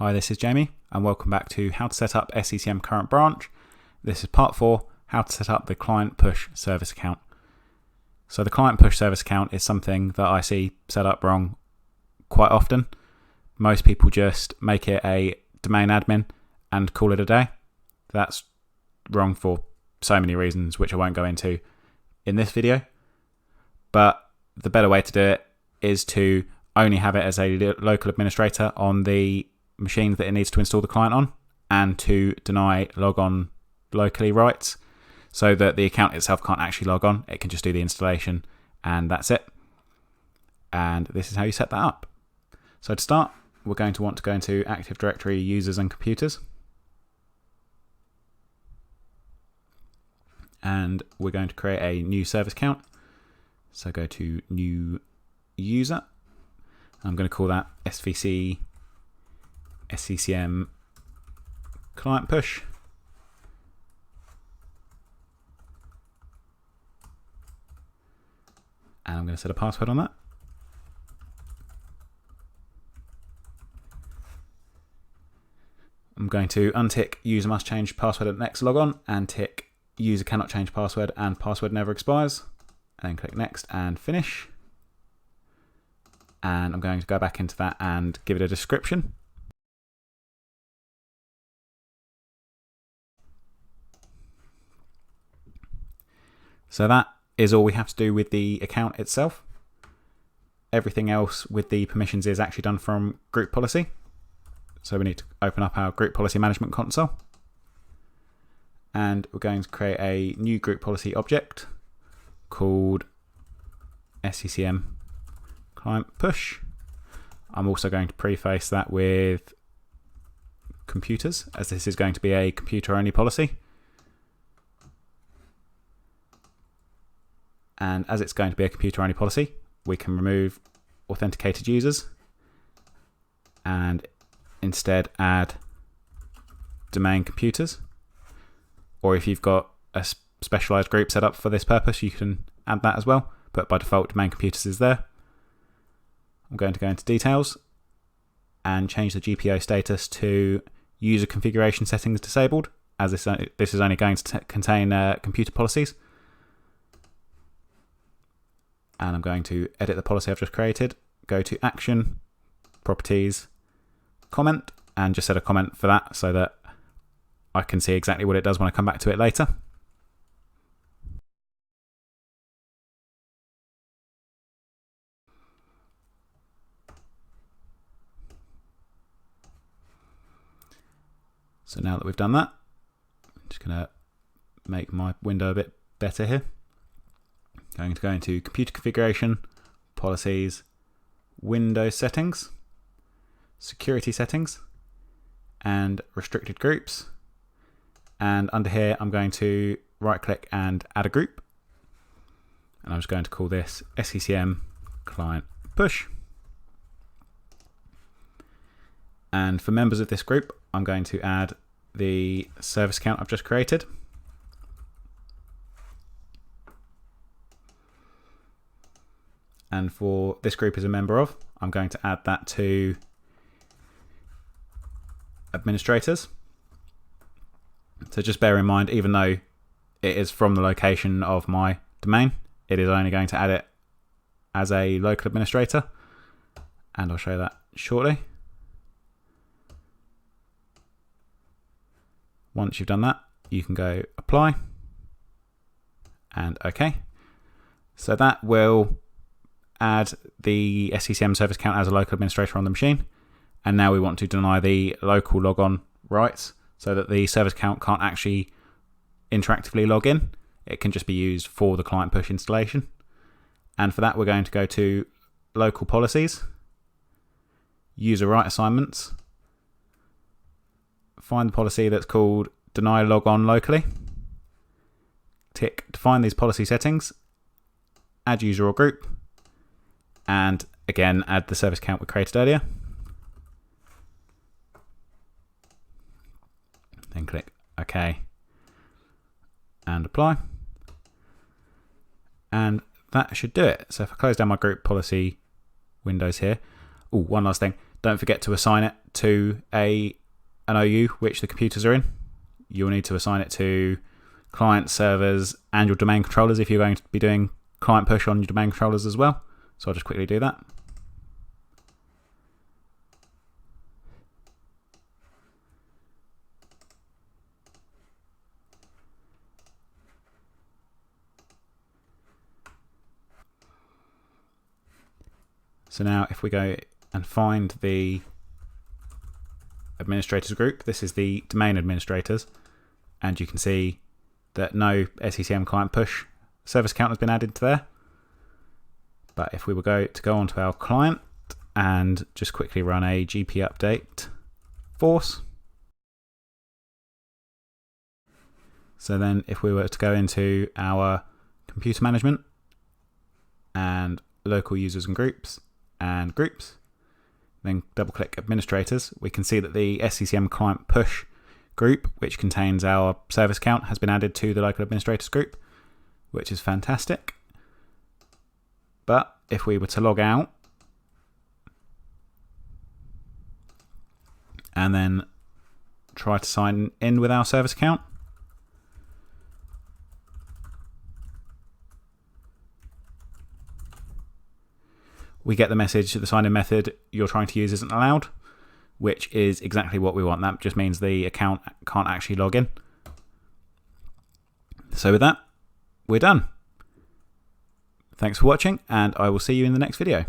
Hi, this is Jamie and welcome back to how to set up SCCM current branch. This is part 4, how to set up the client push service account. So the client push service account is something that I see set up wrong quite often. Most people just make it a domain admin and call it a day. That's wrong for so many reasons, which I won't go into in this video. But the better way to do it is to only have it as a local administrator on the machine that it needs to install the client on, and to deny logon locally rights so that the account itself can't actually log on. It can just do the installation and that's it. And this is how you set that up. So to start, we're going to want to go into Active Directory users and computers. And we're going to create a new service account. So go to new user. I'm going to call that SCCM client push. And I'm going to set a password on that. I'm going to untick user must change password at next logon and tick user cannot change password and password never expires. And then click next and finish. And I'm going to go back into that and give it a description. So that is all we have to do with the account itself. Everything else with the permissions is actually done from group policy. So we need to open up our group policy management console. And we're going to create a new group policy object called SCCM client push. I'm also going to preface that with computers, as this is going to be a computer only policy. And as it's going to be a computer only policy, we can remove authenticated users and instead add domain computers. Or if you've got a specialized group set up for this purpose, you can add that as well. But by default, domain computers is there. I'm going to go into details and change the GPO status to user configuration settings disabled, as this is only going to contain computer policies. And I'm going to edit the policy I've just created, go to action, properties, comment, and just set a comment for that so that I can see exactly what it does when I come back to it later. So now that we've done that, I'm just going to make my window a bit better here. Going to go into computer configuration, policies, Windows settings, security settings, and restricted groups. And under here, I'm going to right click and add a group. And I'm just going to call this SCCM client push. And for members of this group, I'm going to add the service account I've just created. And for this group as a member of, I'm going to add that to administrators. So just bear in mind, even though it is from the location of my domain, it is only going to add it as a local administrator. And I'll show that shortly. Once you've done that, you can go apply and OK. So that will add the SCCM service account as a local administrator on the machine. And now we want to deny the local logon rights so that the service account can't actually interactively log in. It can just be used for the client push installation. And for that, we're going to go to local policies, user right assignments, find the policy that's called deny logon locally, tick define these policy settings, add user or group, and again add the service account we created earlier. Then click OK and apply. And that should do it. So if I close down my group policy windows here. Oh, one last thing. don't forget to assign it to an OU which the computers are in. You'll need to assign it to client servers and your domain controllers if you're going to be doing client push on your domain controllers as well. So I'll just quickly do that. So now if we go and find the administrators group, this is the domain administrators, and you can see that no SCCM client push service account has been added to there. But if we were go onto our client and just quickly run a gp update force. So then if we were to go into our computer management and local users and groups, then double click administrators, we can see that the SCCM client push group, which contains our service account, has been added to the local administrators group, which is fantastic. But if we were to log out and then try to sign in with our service account, we get the message that the sign-in method you're trying to use isn't allowed, which is exactly what we want. That just means the account can't actually log in. So with that, we're done. Thanks for watching, and I will see you in the next video.